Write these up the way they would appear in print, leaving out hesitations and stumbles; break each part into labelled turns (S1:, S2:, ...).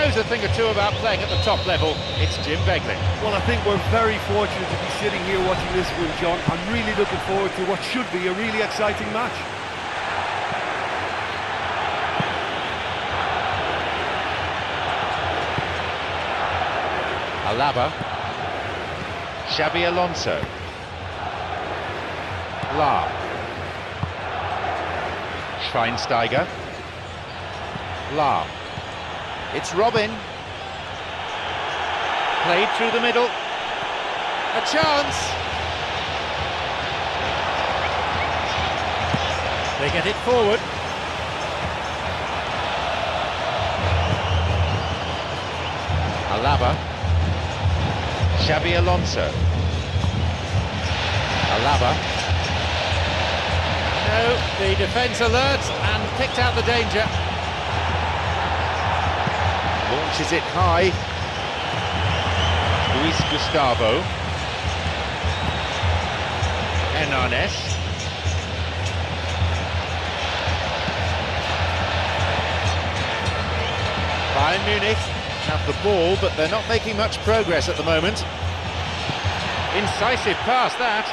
S1: knows a thing or two about playing at the top level. It's Jim Beglin.
S2: Well, I think we're very fortunate to be sitting here watching this one, John. I'm really looking forward to what should be a really exciting match.
S1: Alaba. Xabi Alonso. La. Schweinsteiger. La. It's Robin. Played through the middle. A chance. They get it forward. Alaba. Xabi Alonso. Alaba. No, the defence alert and picked out the danger. Launches it high. Luis Gustavo. Hernanes. Bayern Munich have the ball, but they're not making much progress at the moment. Incisive pass that.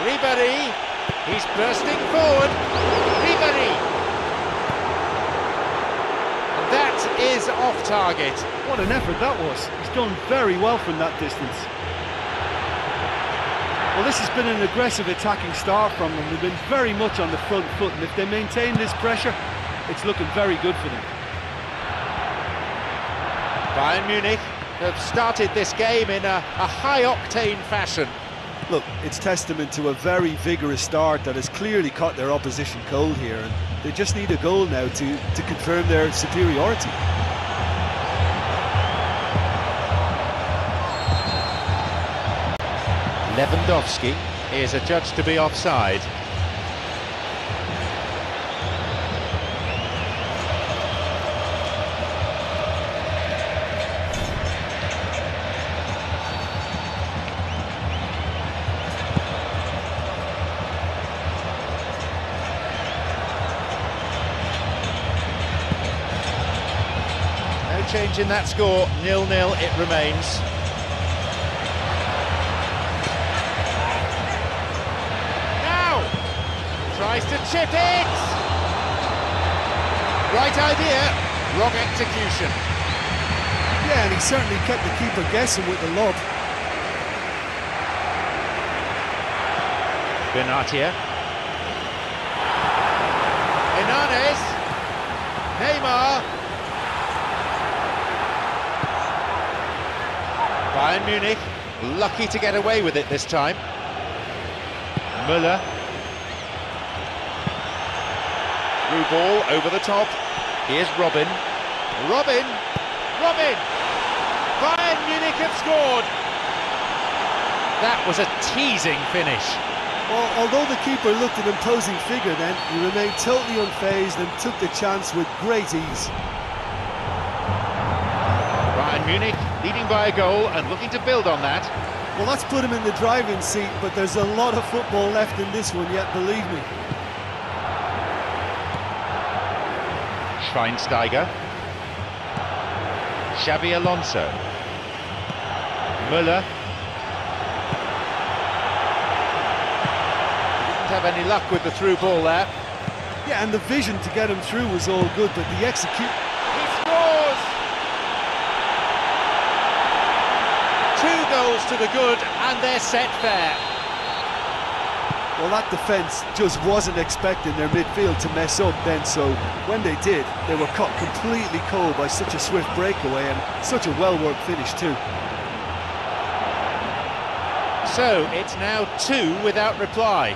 S1: Ribéry, he's bursting forward. Ribéry. That is off target.
S2: What an effort that was. He's done very well from that distance. Well, this has been an aggressive attacking start from them. They've been very much on the front foot, and if they maintain this pressure, it's looking very good for them.
S1: Bayern Munich have started this game in a high-octane fashion.
S2: Look, it's testament to a very vigorous start that has clearly caught their opposition cold here, and they just need a goal now to confirm their superiority.
S1: Lewandowski is adjudged to be offside. Change in that score, 0-0 it remains. Now tries to chip it. Right idea, wrong execution.
S2: Yeah, and he certainly kept the keeper guessing with the lob.
S1: Benatia. Hernanes. Neymar. Bayern Munich lucky to get away with it this time. Müller. Through ball over the top. Here's Robin. Robin! Robin! Bayern Munich have scored! That was a teasing finish.
S2: Well, although the keeper looked an imposing figure then, he remained totally unfazed and took the chance with great ease.
S1: Bayern Munich leading by a goal and looking to build on that.
S2: Well, that's put him in the driving seat, but there's a lot of football left in this one yet, believe me.
S1: Schweinsteiger. Xabi Alonso. Müller. Didn't have any luck with the through ball there.
S2: Yeah, and the vision to get him through was all good, but the execution...
S1: He scores! 2 goals to the good, and they're set fair.
S2: Well, that defence just wasn't expecting their midfield to mess up then, so when they did, they were caught completely cold by such a swift breakaway and such a well-worked finish too.
S1: So, it's now 2 without reply.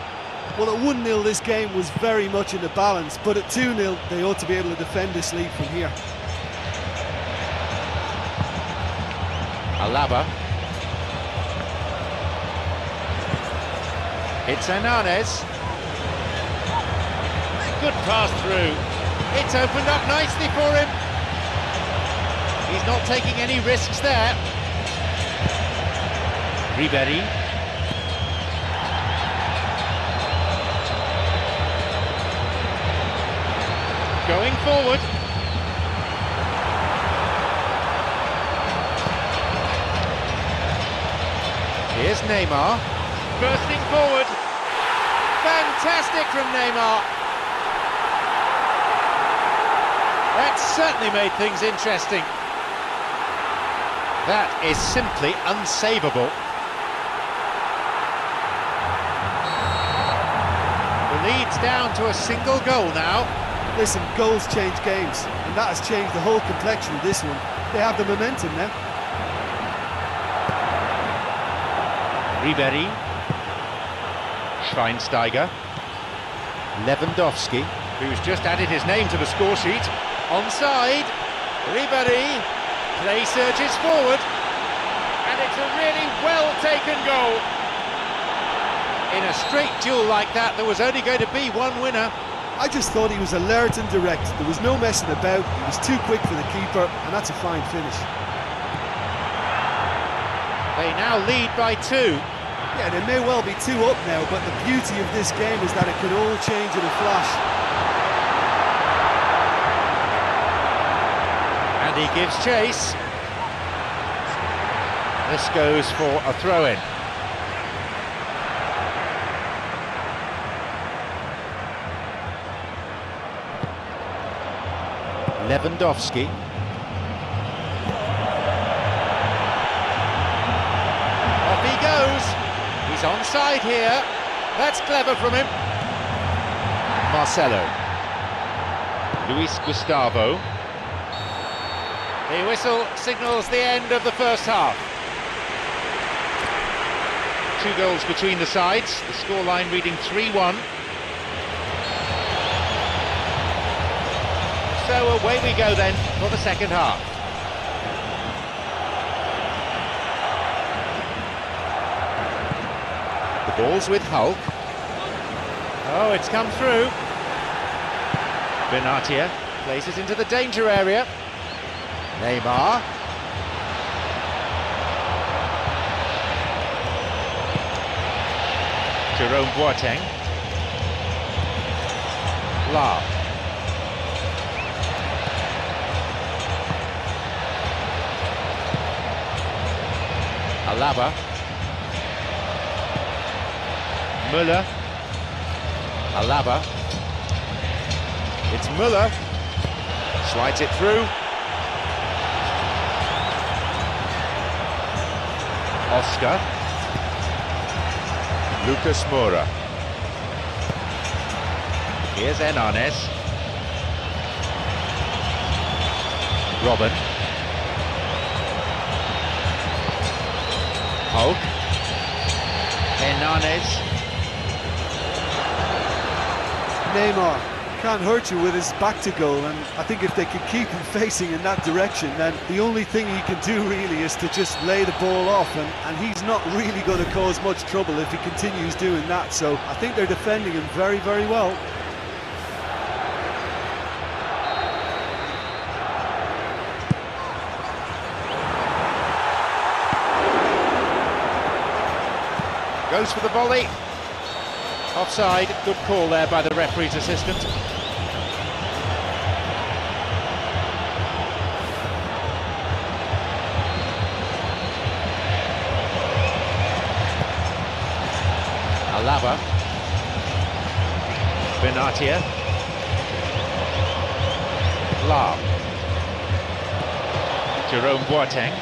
S2: Well, at 1-0 this game was very much in the balance, but at 2-0 they ought to be able to defend this lead from here.
S1: Alaba. It's Hernanes. Good pass through. It's opened up nicely for him. He's not taking any risks there. Ribéry. Going forward. Here's Neymar, bursting forward. Fantastic from Neymar. That certainly made things interesting. That is simply unsavable. The lead's down to a single goal now.
S2: Listen, goals change games, and that has changed the whole complexion of this one. They have the momentum now.
S1: Ribery, Schweinsteiger, Lewandowski, who's just added his name to the score sheet. Onside, Ribery, play surges forward, and it's a really well-taken goal. In a straight duel like that, there was only going to be one winner.
S2: I just thought he was alert and direct. There was no messing about, he was too quick for the keeper, and that's a fine finish.
S1: They now lead by 2.
S2: Yeah, they may well be 2 up now, but the beauty of this game is that it can all change in a flash.
S1: And he gives chase. This goes for a throw-in. Lewandowski. Off he goes. He's onside here. That's clever from him. Marcelo. Luis Gustavo. The whistle signals the end of the first half. 2 goals between the sides. The scoreline reading 3-1. So away we go then for the second half. The ball's with Hulk. Oh, it's come through. Benatia plays it into the danger area. Neymar. Jerome Boateng. La. Alaba. Müller. Alaba. It's Müller. Slides it through. Oscar. Lucas Moura. Here's Hernanes. Robin. Hulk. Hernanes.
S2: Neymar can't hurt you with his back to goal, and I think if they can keep him facing in that direction, then the only thing he can do really is to just lay the ball off, and he's not really going to cause much trouble if he continues doing that. So I think they're defending him very, very well.
S1: Goes for the volley. Offside. Good call there by the referee's assistant. Alaba. Benatia. La. Jerome Boateng.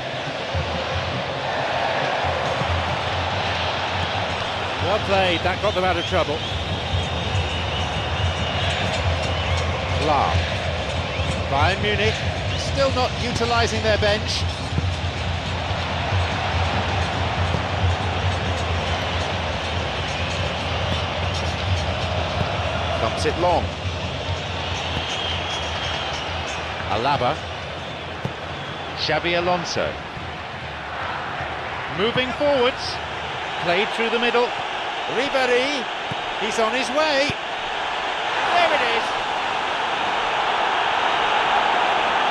S1: Well played, that got them out of trouble. La. Bayern Munich still not utilising their bench. Dumps it long. Alaba. Xabi Alonso. Moving forwards. Played through the middle. Ribery, he's on his way. There it is.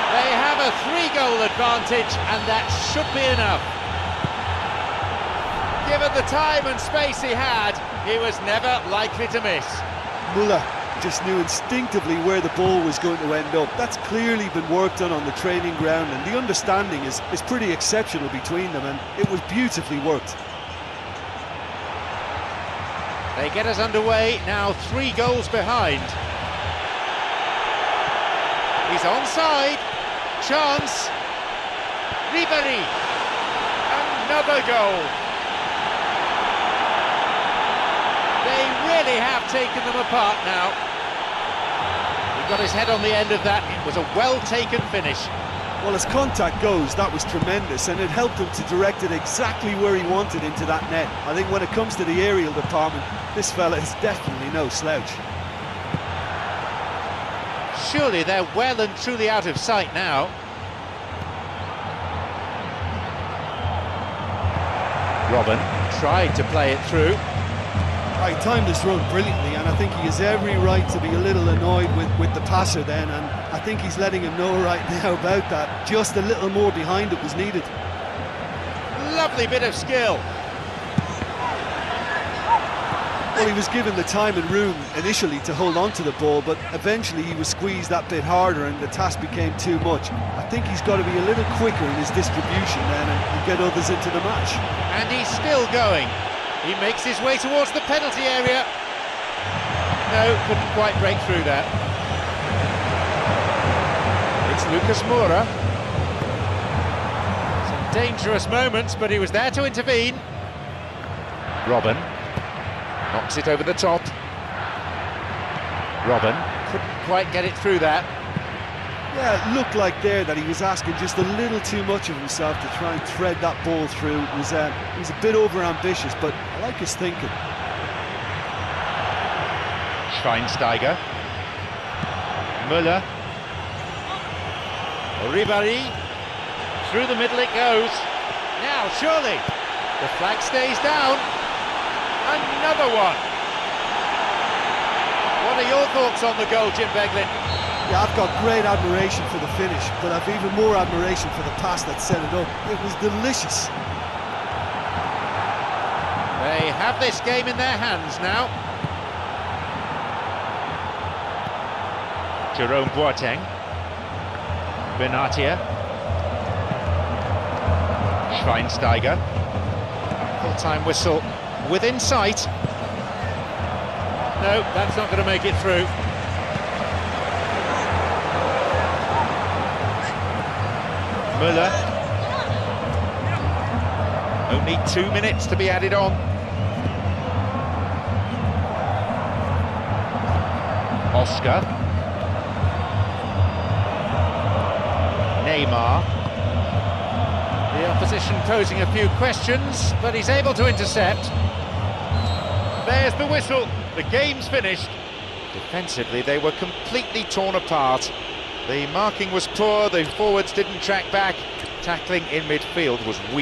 S1: They have a 3-goal advantage, and that should be enough. Given the time and space he had, he was never likely to miss.
S2: Müller just knew instinctively where the ball was going to end up. That's clearly been worked on the training ground, and the understanding is pretty exceptional between them, and it was beautifully worked.
S1: They get us underway, now 3 goals behind. He's onside. Chance. Ribery. Another goal. They really have taken them apart now. He got his head on the end of that. It was a well-taken finish.
S2: Well, as contact goes, that was tremendous, and it helped him to direct it exactly where he wanted into that net. I think when it comes to the aerial department, this fella is definitely no slouch.
S1: Surely they're well and truly out of sight now. Robin tried to play it through.
S2: He timed his run brilliantly, and I think he has every right to be a little annoyed with the passer then, and I think he's letting him know right now about that. Just a little more behind it was needed.
S1: Lovely bit of skill.
S2: Well, he was given the time and room initially to hold on to the ball, but eventually he was squeezed that bit harder and the task became too much. I think he's got to be a little quicker in his distribution then and get others into the match.
S1: And he's still going. He makes his way towards the penalty area. No, couldn't quite break through that. It's Lucas Moura. Some dangerous moments, but he was there to intervene. Robin knocks it over the top. Robin couldn't quite get it through that.
S2: Yeah, it looked like there that he was asking just a little too much of himself to try and thread that ball through. He was a bit over-ambitious, but I like his thinking.
S1: Schweinsteiger. Müller. Ribéry. Through the middle it goes. Now, surely. The flag stays down. Another one. What are your thoughts on the goal, Jim Beglin?
S2: Yeah, I've got great admiration for the finish, but I've even more admiration for the pass that set it up. It was delicious.
S1: They have this game in their hands now. Jerome Boateng. Benatia. Schweinsteiger. Full-time whistle within sight. No, that's not going to make it through. Müller. Only 2 minutes to be added on. Oscar. Neymar. The opposition posing a few questions, but he's able to intercept. There's the whistle. The game's finished. Defensively, they were completely torn apart. The marking was poor, the forwards didn't track back. Tackling in midfield was weak.